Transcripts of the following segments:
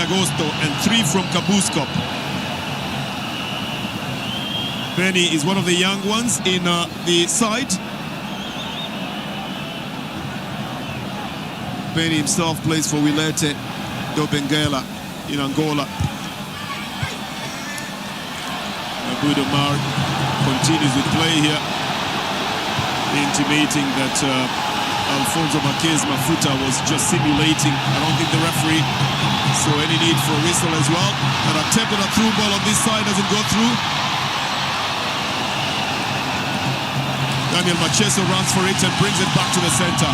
Agosto and 3 from Kabuskop. Benny is one of the young ones in the side. Benny himself plays for Wilete do Benguela in Angola. Abudo Mar continues with play here, intimating that Alfonso Marquez Mafuta was just simulating. I don't think the referee saw any need for a whistle as well. An attempted a through ball on this side doesn't go through. Daniel Macheso runs for it and brings it back to the center.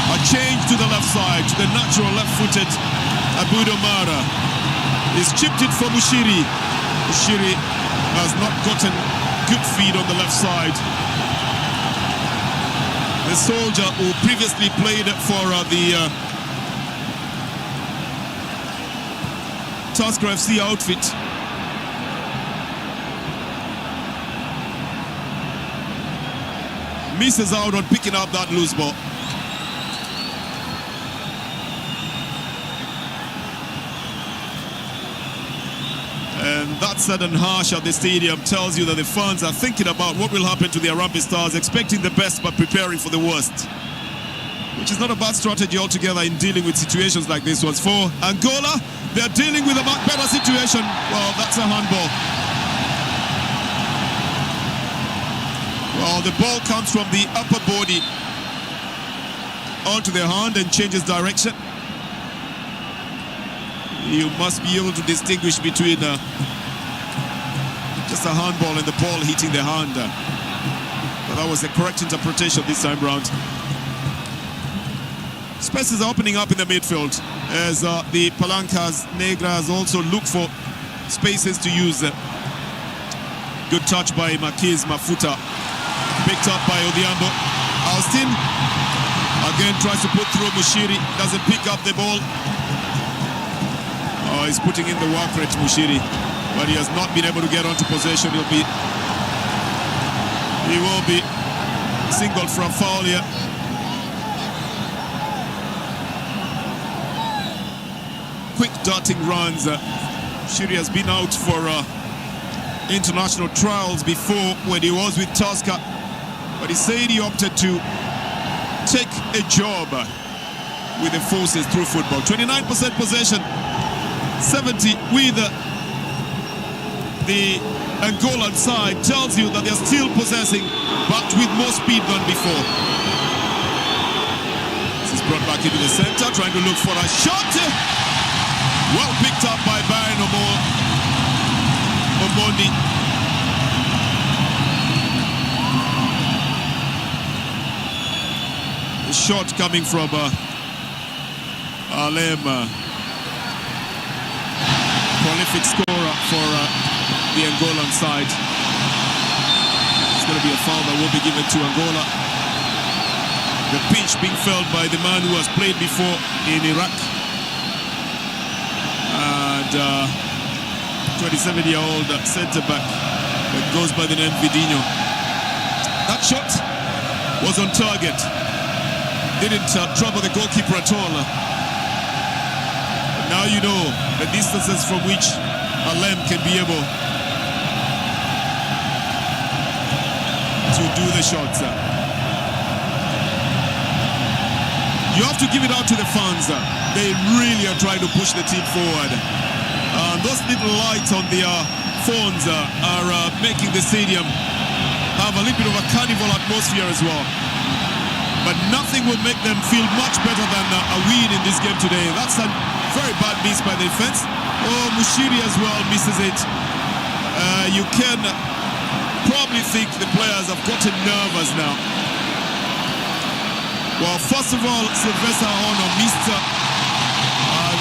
A change to the left side, to the natural left-footed Abudo Mara. He's chipped it for Mushiri. Mushiri has not gotten good feed on the left side. The soldier who previously played for the Tusker FC outfit. Misses out on picking up that loose ball. And that sudden harsh at the stadium tells you that the fans are thinking about what will happen to the Harambee Stars, expecting the best but preparing for the worst. Which is not a bad strategy altogether in dealing with situations like this ones. For Angola, they're dealing with a much better situation. Well, that's a handball. Well, the ball comes from the upper body onto the hand and changes direction. You must be able to distinguish between just a handball and the ball hitting the hand. But that was the correct interpretation this time round. Spaces are opening up in the midfield as the Palancas Negras also look for spaces to use. Good touch by Marquez Mafuta. Picked up by Odhiambo. Austin again tries to put through Mushiri, doesn't pick up the ball. Oh, he's putting in the work rate, Mushiri, but he has not been able to get onto possession. He will be singled for a foul here. Quick darting runs. Mushiri has been out for international trials before when he was with Tusker. But he said he opted to take a job with the forces through football. 29% possession, 70 with the Angolan side. Tells you that they're still possessing, but with more speed than before. This is brought back into the center, trying to look for a shot. Well picked up by Baron Omondi. Shot coming from Alem, prolific scorer for the Angolan side. It's going to be a foul that will be given to Angola. The pinch being felt by the man who has played before in Iraq. And 27-year-old centre-back that goes by the name Vidinho. That shot was on target. Didn't trouble the goalkeeper at all. Now you know the distances from which Alem can be able to do the shots. You have to give it out to the fans. They really are trying to push the team forward. Those little lights on their phones are making the stadium have a little bit of a carnival atmosphere as well. But nothing will make them feel much better than a win in this game today. That's a very bad miss by the defense. Oh, Mushiri as well misses it. You can probably think the players have gotten nervous now. Well, first of all, Sylvester Ono missed.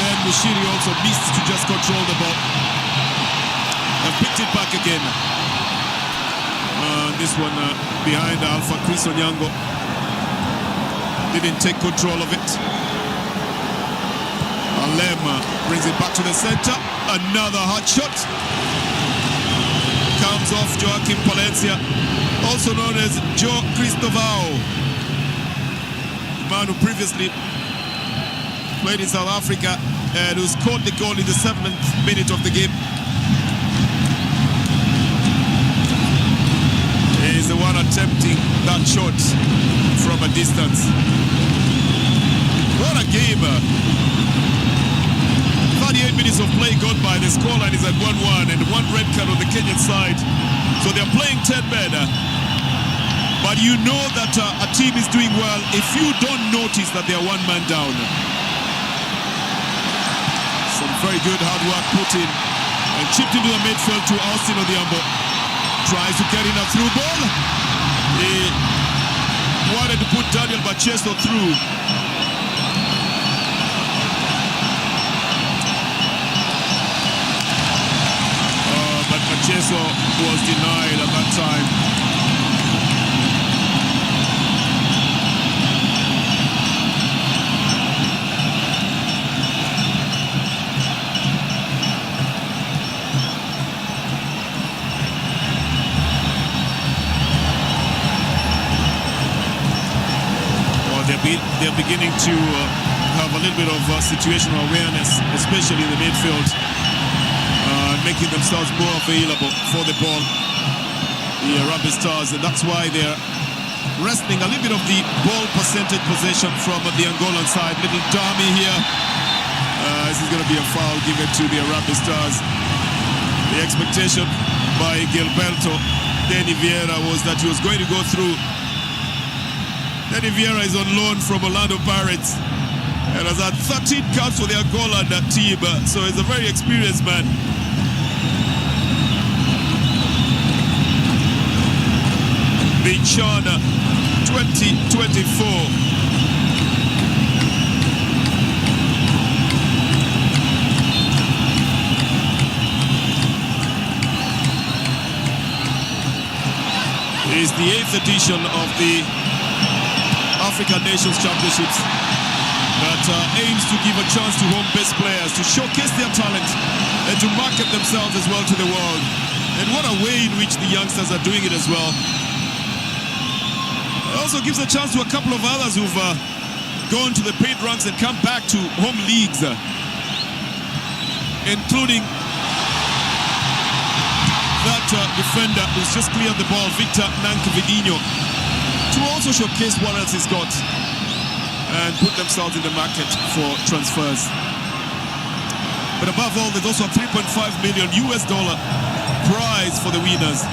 Then Mushiri also missed to just control the ball. And picked it back again. This one behind Alpha Chris Onyango. Didn't take control of it. Alem brings it back to the center. Another hot shot. Comes off Joaquim Palencia, also known as Joe Cristovao. The man who previously played in South Africa and who scored the goal in the 7th minute of the game. He's the one attempting that shot from a distance. What a game! 38 minutes of play gone by. The scoreline is at 1-1 and one red card on the Kenyan side. So they're playing 10 men. But you know that a team is doing well if you don't notice that they're one man down. Some very good hard work put in and chipped into the midfield to Austin Odhiambo. Tries to get in a through ball. He wanted to put Daniel Bachesto through. But Bachesto was denied at that time. They're beginning to have a little bit of situational awareness, especially in the midfield, making themselves more available for the ball, the Harambee Stars, and that's why they're wrestling a little bit of the ball percentage possession from the Angolan side. Little dummy here. This is going to be a foul given to the Harambee Stars. The expectation by Gilberto Denny Vieira was that he was going to go through. Denny Vieira is on loan from Orlando Pirates and has had 13 caps for the Angola team, so he's a very experienced man. The CHAN 2024. Is the 8th edition of the African Nations Championships that aims to give a chance to home-based players to showcase their talent and to market themselves as well to the world. And what a way in which the youngsters are doing it as well. It also gives a chance to a couple of others who've gone to the paid ranks and come back to home leagues, including that defender who's just cleared the ball, Victor Nankavidinho, to also showcase what else he's got and put themselves in the market for transfers. But above all, there's also a $3.5 million prize for the winners.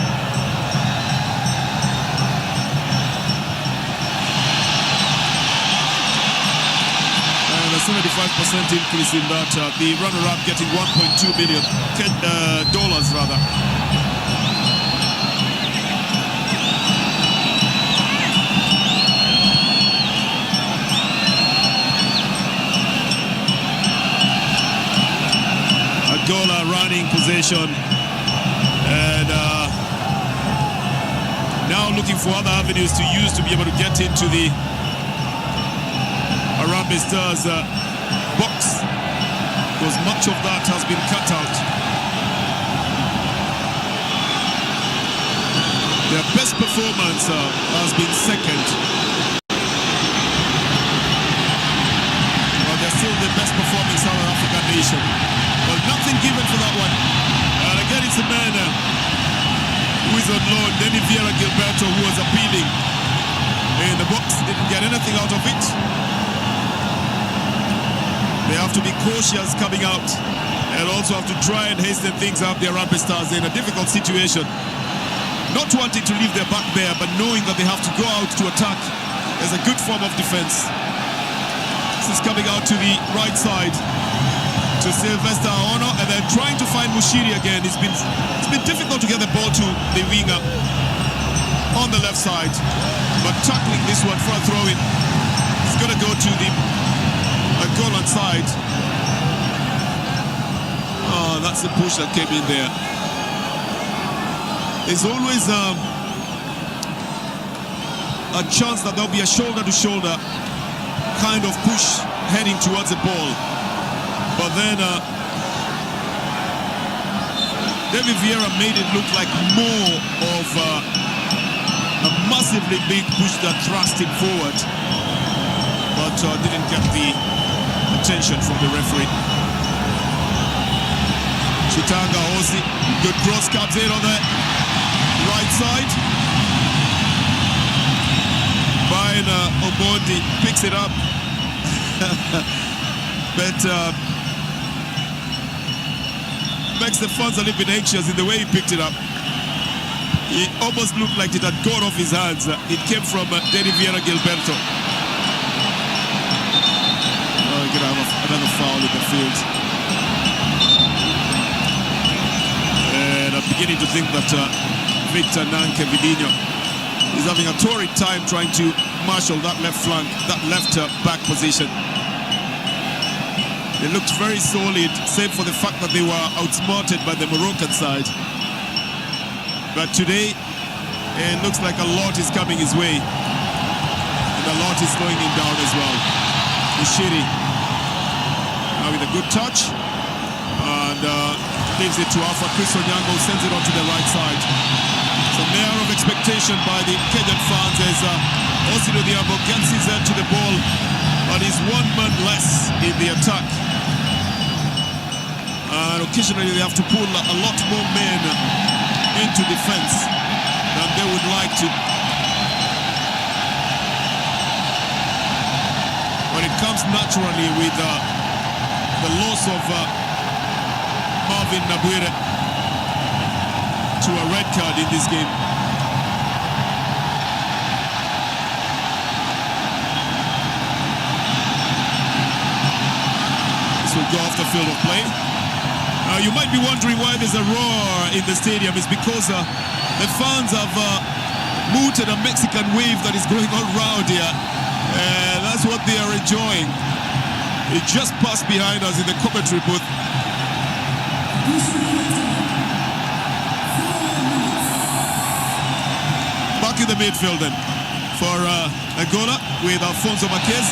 And a 75% increase in that. The runner-up getting $1.2 million rather. Angola running possession and now looking for other avenues to use to be able to get into the Harambee Stars box, because much of that has been cut out. Their best performance has been second, but they're still the best performing South African nation. Well, nothing given for that one. And again, it's a man who is on loan, Denny Vieira Gilberto, who was appealing in the box, didn't get anything out of it. They have to be cautious coming out and also have to try and hasten things up. The Harambee Stars in a difficult situation, not wanting to leave their back bare, but knowing that they have to go out to attack as a good form of defense. This is coming out to the right side to Sylvester Aono, and then trying to find Mushiri again. It's been difficult to get the ball to the winger on the left side, but tackling this one for a throw-in. It's going to go to the Angolan side. Oh, that's the push that came in there. There's always a chance that there'll be a shoulder-to-shoulder kind of push heading towards the ball. But then David Vieira made it look like more of a massively big push that thrust him forward, but didn't get the attention from the referee. Chitanga Hosi, good cross, comes in on the right side. Brian Omondi picks it up. But makes the fans a little bit anxious in the way he picked it up. It almost looked like it had gone off his hands. It came from Denny Vieira Gilberto. Oh, we're going to have another foul in the field. And I'm beginning to think that Victor Nanke Vidinho is having a torrid time trying to marshal that left flank, that left back position. They looked very solid, save for the fact that they were outsmarted by the Moroccan side. But today, it looks like a lot is coming his way. And a lot is slowing him down as well. Ishiri, now with a good touch. And leaves it to Alpha Chris Onyango, sends it on to the right side. Some air of expectation by the Kenyan fans as Osino Diabo gets his head to the ball. But he's one man less in the attack. And occasionally they have to pull a lot more men into defense than they would like to. But it comes naturally with the loss of Marvin Nabuire to a red card in this game. This will go off the field of play. You might be wondering why there's a roar in the stadium. It's because the fans have mooted a Mexican wave that is going all around here. That's what they are enjoying. It just passed behind us in the commentary booth. Back in the midfield then for Angola with Alfonso Marquez.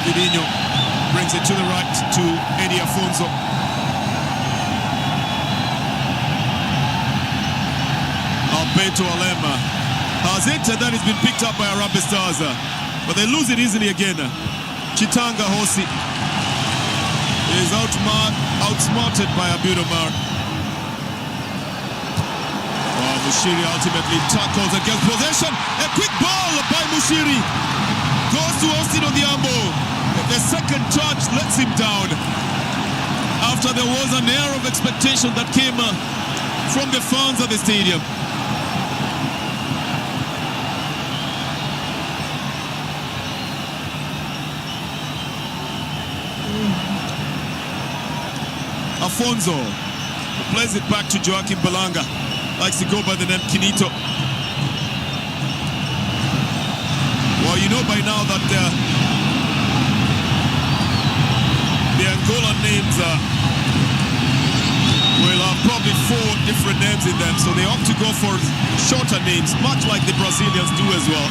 Vidinho brings it to the right to Eddie Afonso. Alberto Alema has it, and that has been picked up by Harambee Stars. But they lose it easily again. Chitanga Hosi is outsmarted by Abud Omar. Mushiri ultimately tackles and gets possession. A quick ball by Mushiri. Goes to Osino Diambo. The second touch lets him down. After there was an air of expectation that came from the fans at the stadium. Afonso plays it back to Joaquim Balanga. Likes to go by the name Kinito. Well, you know by now that the Angola names will have probably 4 different names in them, so they opt to go for shorter names, much like the Brazilians do as well.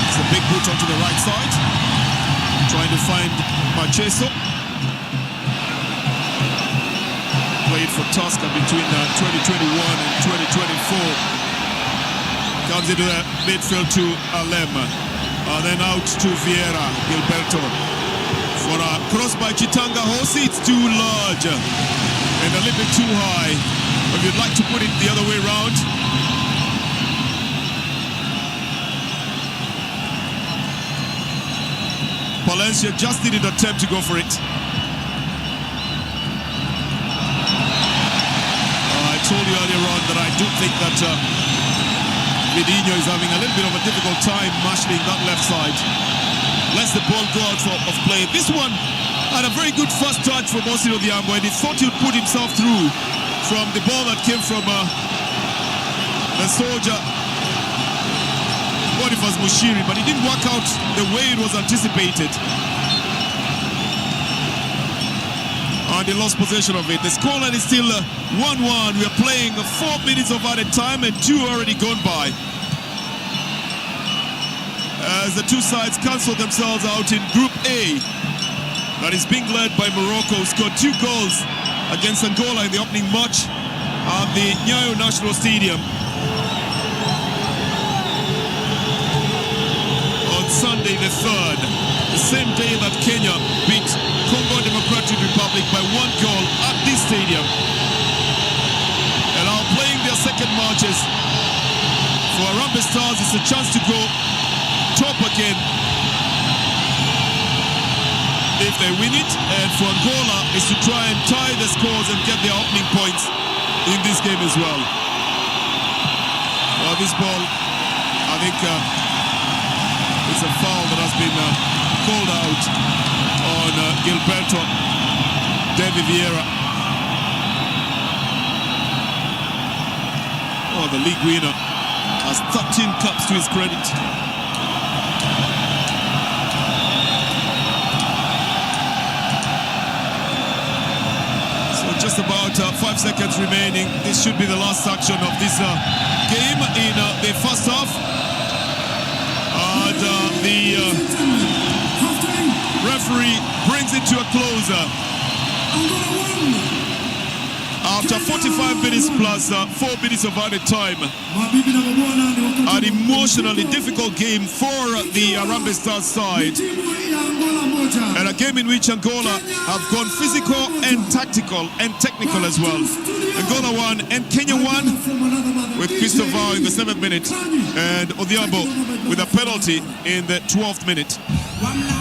It's a big boot onto the right side, trying to find Macheso. Played for Tusker between 2021 and 2024. Comes into the midfield to Alema. Then out to Vieira Gilberto. For a cross by Chitanga Hosi, it's too large and a little bit too high. If you'd like to put it the other way around. Palencia just didn't attempt to go for it. I told you earlier on that I do think that Vidinho is having a little bit of a difficult time marshalling that left side. Lets the ball go out of play. This one had a very good first touch from Osino Diambo, and he thought he would put himself through from the ball that came from the soldier Boniface Mushiri, but it didn't work out the way it was anticipated. And he lost possession of it. The scoreline is still 1-1. We are playing 4 minutes of added time and 2 already gone by. As the two sides cancel themselves out in Group A. That is being led by Morocco, who scored 2 goals against Angola in the opening match at the Nyayo National Stadium. 3rd, the same day that Kenya beat Congo Democratic Republic by 1 goal at this stadium. And are playing their second matches. For Harambee Stars, it's a chance to go top again if they win it, and for Angola is to try and tie the scores and get their opening points in this game as well. This ball, I think, it's a foul that has been called out on Gilberto David Vieira. Oh, the league winner has 13 caps to his credit. Just about 5 seconds remaining. This should be the last action of this game in the first half. And the referee brings it to a close. After 45 minutes plus 4 minutes of added time. An emotionally difficult game for the Harambee Stars side. And a game in which Angola have gone physical and tactical and technical as well. Angola won and Kenya won with Christopher in the 7th minute and Odhiambo with a penalty in the 12th minute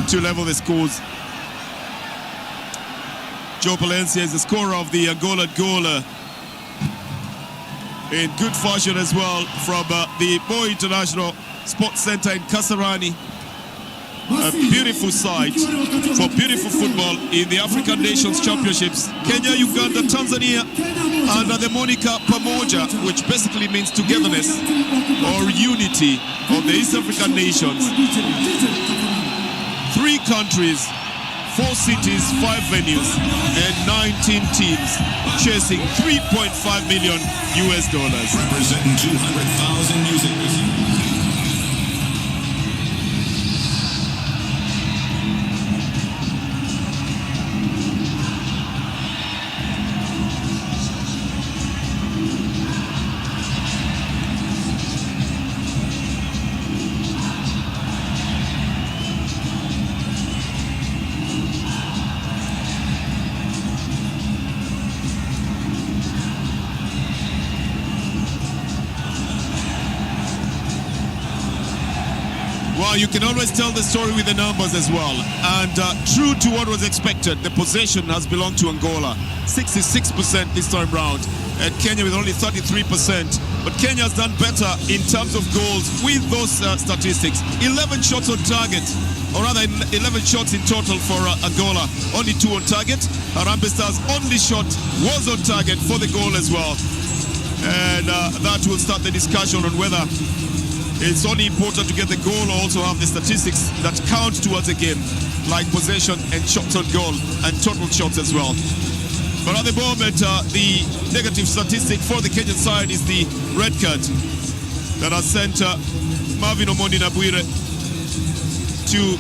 to level the scores. Joe Palencia is the scorer of the Angola goal in good fashion as well from the Moi International Sports Center in Kasarani. A beautiful sight for beautiful football in the African Nations Championships. Kenya, Uganda, Tanzania under the moniker Pamoja, which basically means togetherness or unity of the East African nations. 3 countries, 4 cities, 5 venues, and 19 teams chasing $3.5 million. Representing 200,000 music. Well, you can always tell the story with the numbers as well. And true to what was expected, the possession has belonged to Angola. 66% this time round. And Kenya with only 33%. But Kenya has done better in terms of goals with those statistics. 11 shots on target, or rather 11 shots in total for Angola. Only 2 on target. Harambee Stars' only shot was on target for the goal as well. And that will start the discussion on whether it's only important to get the goal or also have the statistics that count towards a game, like possession and shots on goal and total shots as well. But at the moment, the negative statistic for the Kenyan side is the red card that has sent Marvin Omondi Nabwire to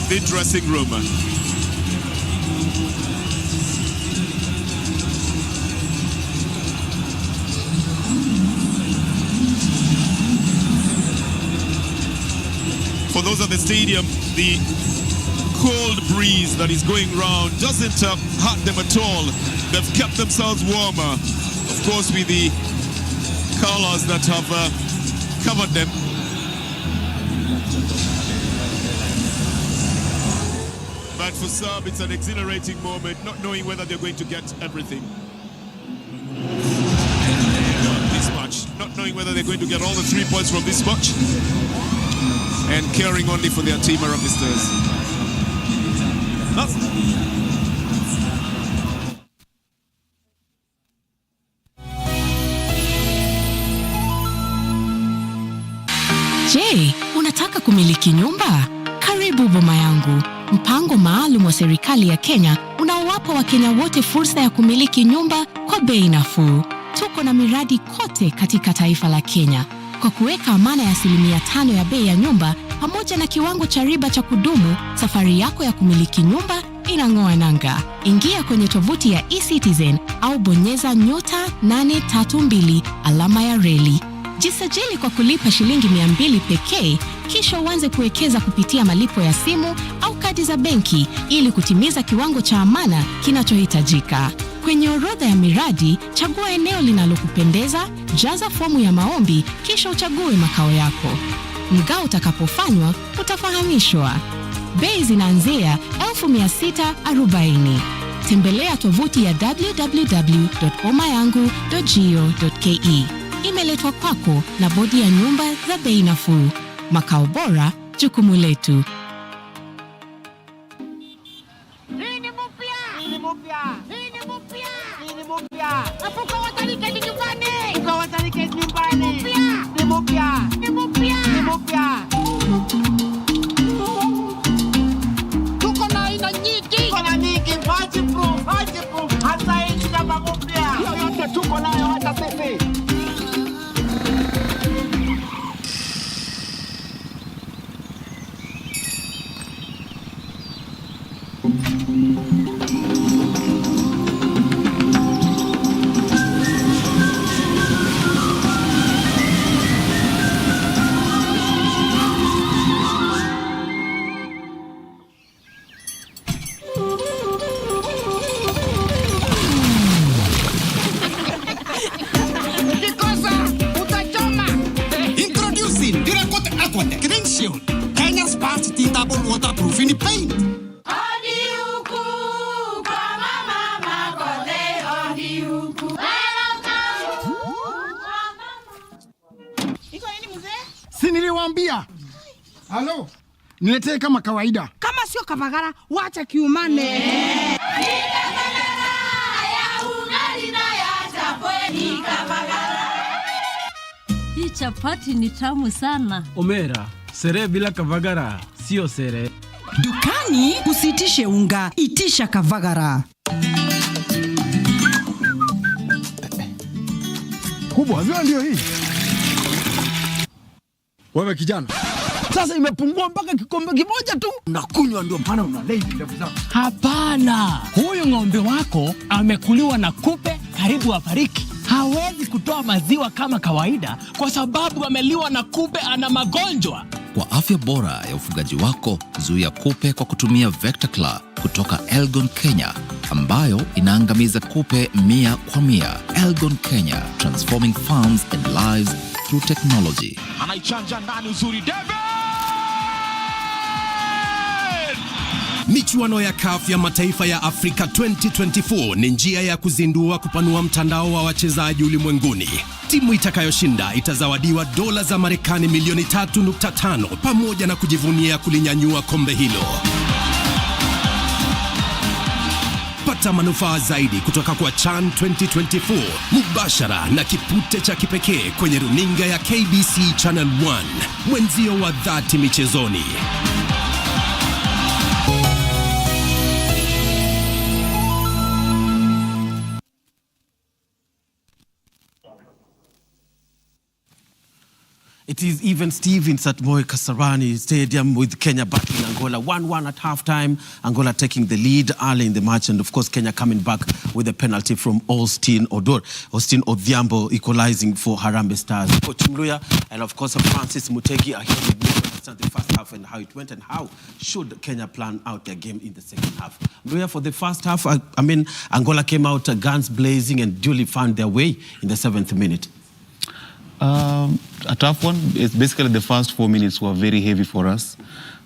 the dressing room. For those at the stadium, the cold breeze that is going around doesn't hurt them at all. They've kept themselves warmer, of course, with the colors that have covered them. But for some, it's an exhilarating moment, not knowing whether they're going to get everything. This match, not knowing whether they're going to get all the 3 points from this match, and caring only for their team Harambee Stars. Je, unataka kumiliki nyumba? Karibu Boma Yangu, mpango maalum wa serikali ya Kenya unaowapa Wakenya wote fursa ya kumiliki nyumba kwa bei nafuu. Tuko na miradi kote katika taifa la Kenya. Kwa kuweka amana ya 5% ya bei ya nyumba pamoja na kiwango cha riba cha kudumu, safari yako ya kumiliki nyumba inang'oa nanga. Ingia kwenye tovuti ya eCitizen au bonyeza *832 alama ya reli. Jisajili kwa kulipa shilingi 200 pekee, kisha uanze kuwekeza kupitia malipo ya simu au kadi za benki ili kutimiza kiwango cha amana kinachohitajika. Kwenye orodha ya miradi, chagua eneo linalokupendeza, jaza fomu ya maombi, kisha uchague makao yako. Mgao utakapofanywa, utafahamishwa. Bei zinaanzia 1640. Tembelea tovuti ya www.bomayangu.go.ke. Imeletwa kwako na Bodi ya Nyumba za Bei Nafuu. Makao bora, jukumu letu. Kenya's first tinable waterproof in paint. Si niliwaambia? Halo, niletee kama kawaida. Kama sio Kavagara, wacha kiumane. Hii chapati ni tamu sana. Omera, sere bila Kavagara sio sere. Dukani usitishe unga, itisha Kavagara. Kubwa, vyo ndio hii. Wewe kijana, sasa imepungua mpaka kikombe kimoja tu. Unakunywa ndio maana unalei ndevu zako. Hapana, huyu ng'ombe wako amekuliwa na kupe karibu afariki. Hawezi kutoa maziwa kama kawaida kwa sababu ameliwa na kupe, ana magonjwa. Kwa afya bora ya ufugaji wako, zuia kupe kwa kutumia Vectaclar kutoka Elgon Kenya, ambayo inaangamiza kupe 100%. Elgon Kenya, transforming farms and lives through technology. Anaichanja ndani uzuri David! Michuano ya CAF ya mataifa ya Afrika 2024 ni njia ya kuzindua kupanua mtandao wa wachezaji ulimwenguni. Timu itakayoshinda itazawadiwa dola za Marekani milioni 3.5 pamoja na kujivunia kulinyanyua kombe hilo. Pata manufaa zaidi kutoka kwa CHAN 2024 mubashara na kipute cha kipekee kwenye runinga ya KBC Channel 1, mwenzio wa dhati michezoni. It is even Stevens at Moi Kasarani Stadium with Kenya battling Angola 1-1 at halftime. Angola taking the lead early in the match, and of course Kenya coming back with a penalty from Austin Odhiambo equalizing for Harambee Stars. Coach Mluya and of course Francis Mutegi are here with me to understand the first half and how it went and how should Kenya plan out their game in the second half. Mluya, for the first half, I mean Angola came out guns blazing and duly found their way in the 7th minute. A tough one. It's basically the first 4 minutes were very heavy for us,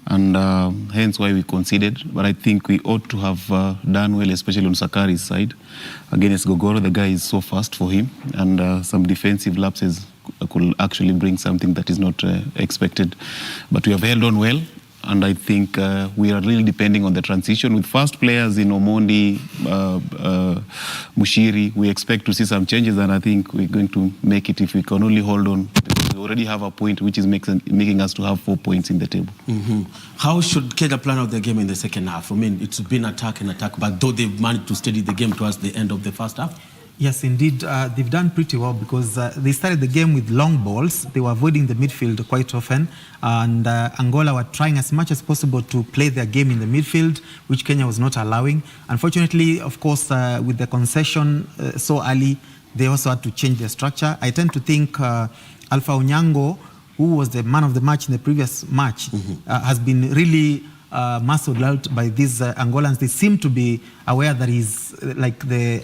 and hence why we conceded. But I think we ought to have done well, especially on Sakari's side. Against Gogoro, the guy is so fast for him, and some defensive lapses could actually bring something that is not expected. But we have held on well. And I think we are really depending on the transition. With fast players in Omondi, Mushiri, we expect to see some changes, and I think we're going to make it if we can only hold on. Because we already have a point which is making us to have 4 points in the table. Mm-hmm. How should Kenya plan out their game in the second half? I mean, it's been attack and attack, but though they've managed to steady the game towards the end of the first half? Yes, indeed. They've done pretty well because they started the game with long balls. They were avoiding the midfield quite often. And Angola were trying as much as possible to play their game in the midfield, which Kenya was not allowing. Unfortunately, of course, with the concession so early, they also had to change their structure. I tend to think Alpha Onyango, who was the man of the match in the previous match, has been really muscled out by these Angolans. They seem to be aware that he's like the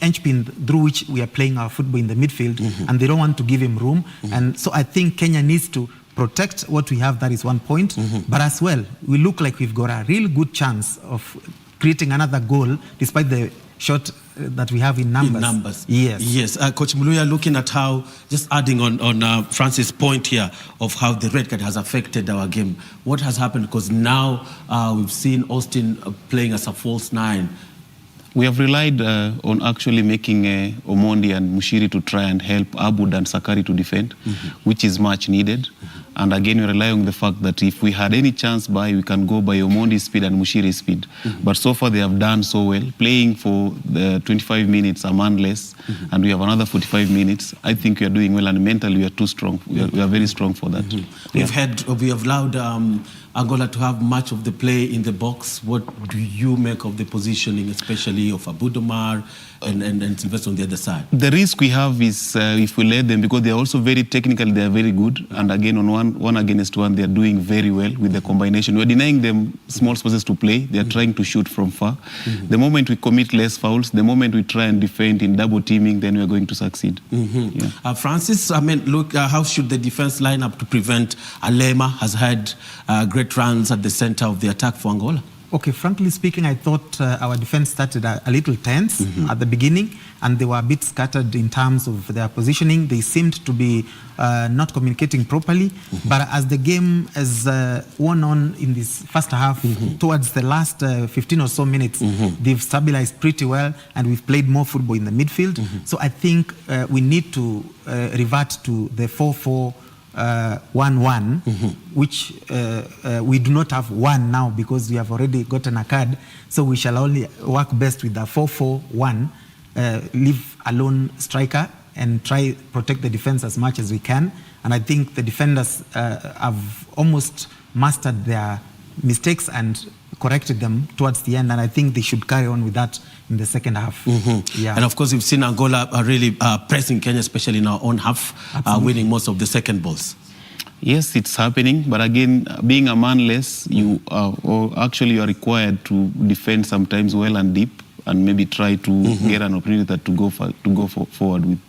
henchpin through which we are playing our football in the midfield, and they don't want to give him room. And so I think Kenya needs to protect what we have. That is one point. But as well, we look like we've got a real good chance of creating another goal, despite the shot that we have in numbers. Yes. Coach Muluya, looking at how, just adding on Francis' point here of how the red card has affected our game. What has happened? Because now we've seen Austin playing as a false nine. We have relied on actually making Omondi and Mushiri to try and help Abud and Sakari to defend, which is much needed. And again, we rely on the fact that if we had any chance we can go by Omondi's speed and Mushiri's speed. But so far they have done so well, playing for the 25 minutes, a man less, and we have another 45 minutes. I think we are doing well, and mentally we are too strong. We are very strong for that. We have allowed Angola to have much of the play in the box. What do you make of the positioning, especially of Abudomar and Sylvester on the other side? The risk we have is if we let them, because they are also very technical, they are very good. And again, on one against one, they are doing very well with the combination. We are denying them small spaces to play. They are trying to shoot from far. The moment we commit less fouls, the moment we try and defend in double teaming, then we are going to succeed. Francis, I mean, look, how should the defense line up to prevent Alema has had great runs at the center of the attack for Angola? Okay, frankly speaking, I thought our defense started a little tense at the beginning, and they were a bit scattered in terms of their positioning. They seemed to be not communicating properly. But as the game has went on in this first half, towards the last 15 or so minutes, they've stabilized pretty well, and we've played more football in the midfield. So I think we need to revert to the 4-4-1-1, which we do not have one now because we have already gotten a card. So we shall only work best with the 4-4-1, leave alone striker and try protect the defense as much as we can. And I think the defenders have almost mastered their mistakes and corrected them towards the end, and I think they should carry on with that in the second half. And of course, we've seen Angola really pressing Kenya, especially in our own half, winning most of the second balls. Yes, it's happening, but again, being a man less, you are required to defend sometimes well and deep, and maybe try to get an opportunity to go forward with.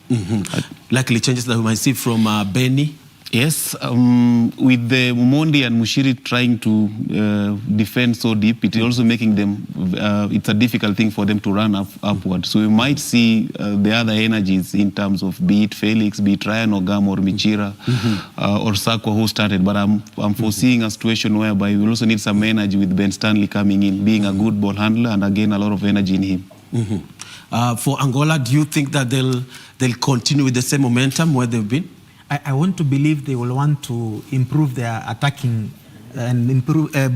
Likely changes that we might see from Benny. Yes, with the Mumondi and Mushiri trying to defend so deep, it is also making them, it's a difficult thing for them to run upward. So we might see the other energies in terms of be it Felix, be it Ryan Ogam or Michira or Sakwa who started. But I'm foreseeing a situation whereby we also need some energy with Ben Stanley coming in, being a good ball handler, and again, a lot of energy in him. For Angola, do you think that they'll continue with the same momentum where they've been? I want to believe they will want to improve their attacking and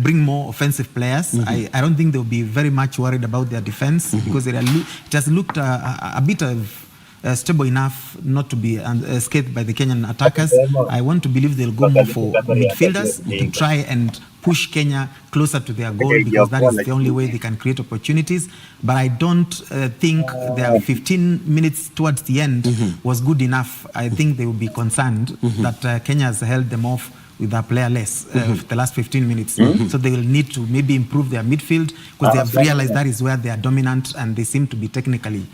bring more offensive players. I don't think they'll be very much worried about their defense because it has looked a bit of stable enough not to be escaped by the Kenyan attackers. I want to believe they'll go more for midfielders to try and push Kenya closer to their goal, because that is the only way they can create opportunities. But I don't think their 15 minutes towards the end was good enough. I think they will be concerned that Kenya has held them off with a player less the last 15 minutes. So they will need to maybe improve their midfield, because they have realized that is where they are dominant, and they seem to be technically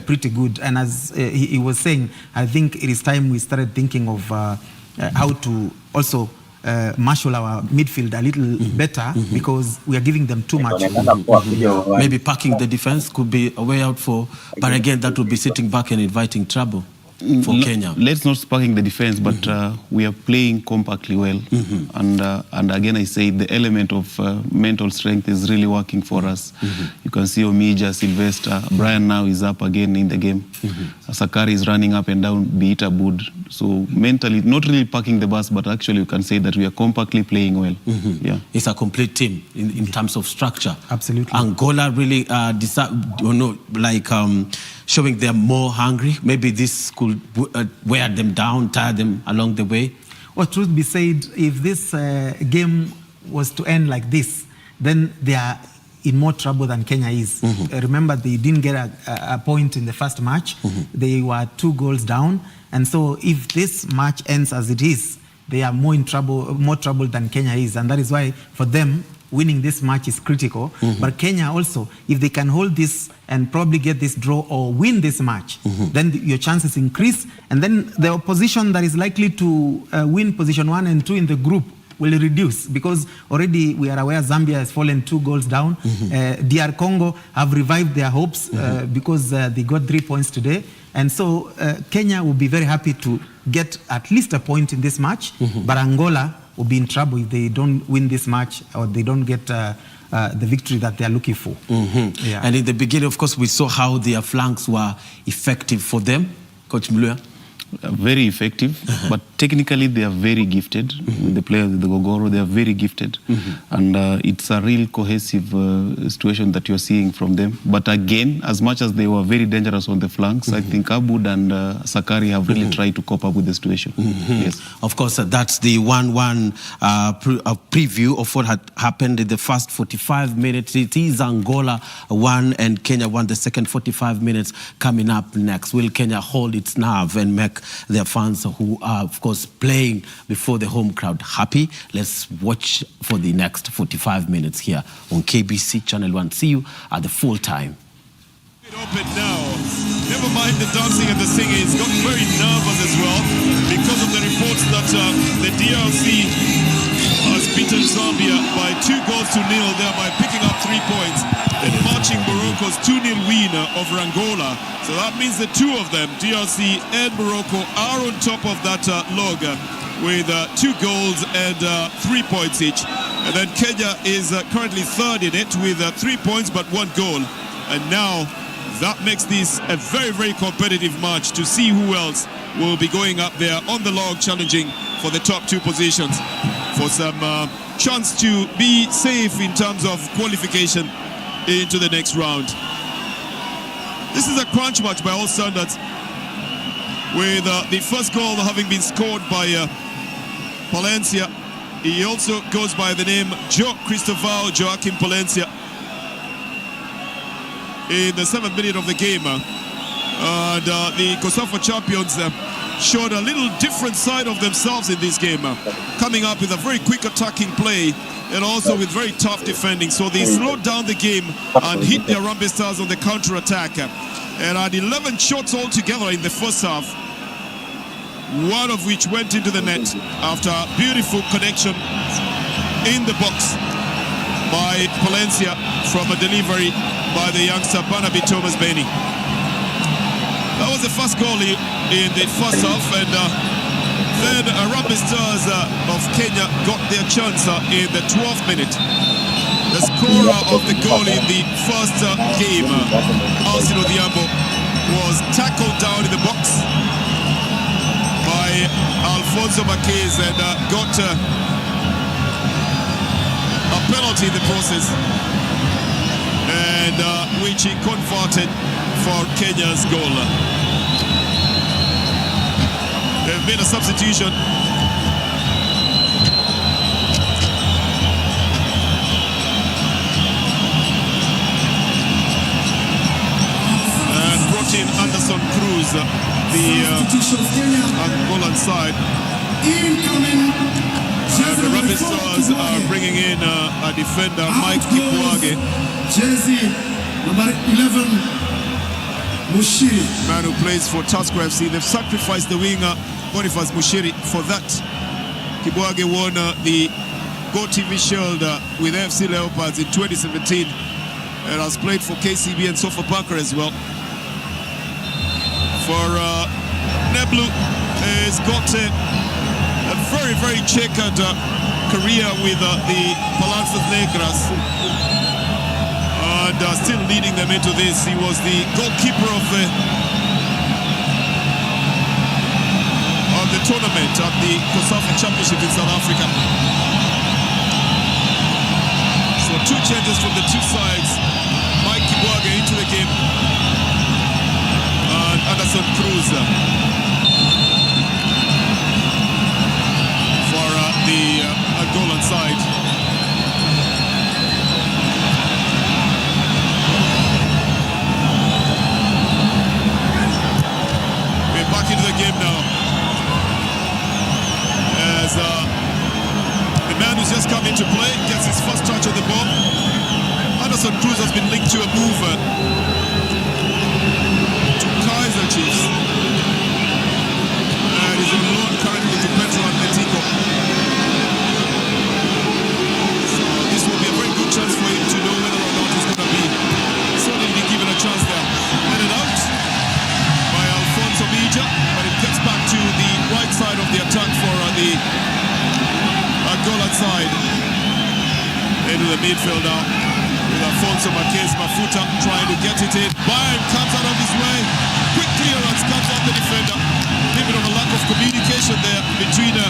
pretty good. And as he was saying, I think it is time we started thinking of how to also marshal our midfield a little better, because we are giving them too much. Maybe packing the defense could be a way out but again, that would be sitting back and inviting trouble for Kenya. Let's not sparking the defense, but we are playing compactly well. And again, I say the element of mental strength is really working for us. You can see Omija, Sylvester, Brian now is up again in the game. Sakari is running up and down, be it Abud. So mentally, not really packing the bus, but actually you can say that we are compactly playing well. It's a complete team in terms of structure. Absolutely. Angola really showing they're more hungry. Maybe this could wear them down, tire them along the way. Well, truth be said, if this game was to end like this, then they are in more trouble than Kenya is. Remember, they didn't get a point in the first match. They were 2 goals down. And so if this match ends as it is, they are more trouble than Kenya is. And that is why for them, winning this match is critical. But Kenya also, if they can hold this and probably get this draw or win this match, then your chances increase. And then the opposition that is likely to win position 1 and 2 in the group will reduce, because already we are aware Zambia has fallen 2 goals down. DR Congo have revived their hopes because they got 3 points today. And so Kenya will be very happy to get at least a point in this match, but Angola will be in trouble if they don't win this match or they don't get the victory that they are looking for. Yeah. And in the beginning, of course, we saw how their flanks were effective for them. Coach Mluya? Very effective, but technically they are very gifted. The players, the Gogoro, they are very gifted. And it's a real cohesive situation that you're seeing from them. But again, as much as they were very dangerous on the flanks, I think Abud and Sakari have really tried to cope up with the situation. Yes. Of course, that's the 1-1 preview of what had happened in the first 45 minutes. It is Angola 1 and Kenya 1, the second 45 minutes coming up next. Will Kenya hold its nerve and make their fans who are, of course, playing before the home crowd happy? Let's watch for the next 45 minutes here on KBC Channel 1. See you at the full time. Open now. Never mind the dancing and the singing. It's got very nervous as well because of the reports that the DRC has beaten Zambia by 2-0, thereby picking up 3 points and marching Morocco's 2-0 win over Angola. So that means the two of them, DRC and Morocco, are on top of that log with 2 goals and 3 points each. And then Kenya is currently third in it with 3 points but 1 goal. And now that makes this a very, very competitive match to see who else will be going up there on the log challenging for the top 2 positions for some chance to be safe in terms of qualification into the next round. This is a crunch match by all standards, with the first goal having been scored by Palencia. He also goes by the name Joaquim Palencia in the 7th minute of the game. And the COSAFA champions showed a little different side of themselves in this game, coming up with a very quick attacking play and also with very tough defending. So they slowed down the game and hit their Harambee Stars on the counter-attack, and had 11 shots altogether in the first half, one of which went into the net after a beautiful connection in the box by Palencia from a delivery by the youngster Barnaby Thomas Benny. That was the first goal in the first half, and then Harambee Stars of Kenya got their chance in the 12th minute. The scorer of the goal in the first game, Alcino Diambo, was tackled down in the box by Alfonso Marquez and got a penalty in the process, and which he converted for Kenya's goal. They've made a substitution. And brought in Anderson Cruz, the Angolan side. And the Harambee Stars are bringing in a defender, Mike Kipwage. Jersey, number 11, Mushiri. Man who plays for Tusker FC. They've sacrificed the winger, Boniface Mushiri, for that. Kipwage won the Go TV Shield with FC Leopards in 2017 and has played for KCB and Sofapaka as well. For Neblu, has got a very, very checkered career with the Palanzas Negras, and still leading them into this. He was the goalkeeper of the tournament at the COSAFA Championship in South Africa. So 2 changes from the 2 sides. Mike Kibwage into the game, and Anderson Cruz for the Angolan side. We're back into the game now. as the man who's just come into play gets his first touch of the ball. Anderson Cruz has been linked to a move to Kaiser Chiefs. And is on loan currently to Petro Atletico. So this will be a very good chance for him to know whether or not he's going to be solidly given a chance there. Headed out by Alfonso Mija, but it gets back to the right side of the attack for the Angola side. Into the midfield now with Alfonso Marquez Mafuta trying to get it in. Bang comes out of his way. Quick clearance comes off the defender. A bit of a lack of communication there between the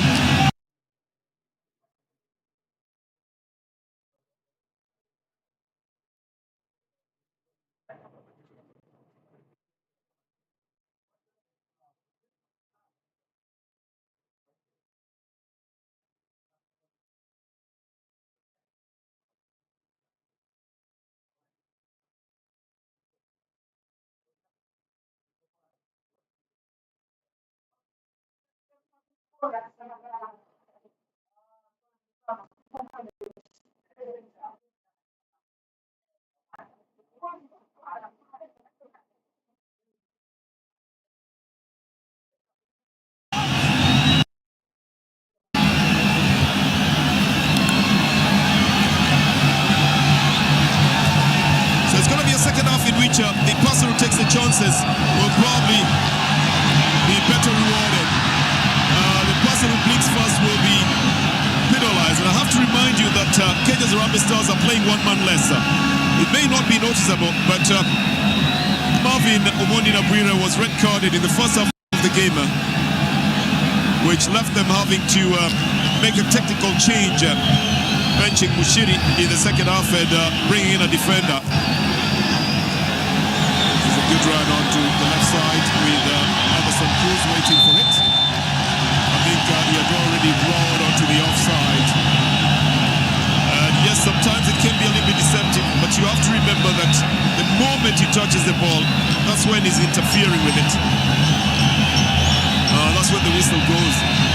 person who takes the chances will probably be better rewarded. The person who blinks first will be penalized. And I have to remind you that Kenya's Harambee Stars are playing one man less. It may not be noticeable, but Marvin Omondi Nabwira was red carded in the first half of the game, which left them having to make a technical change, benching Mushiri in the second half and bringing in a defender. Good run onto the left side with Anderson Cruz waiting for it. I think he had already rolled onto the offside. And yes, sometimes it can be a little bit deceptive, but you have to remember that the moment he touches the ball, that's when he's interfering with it. That's when the whistle goes.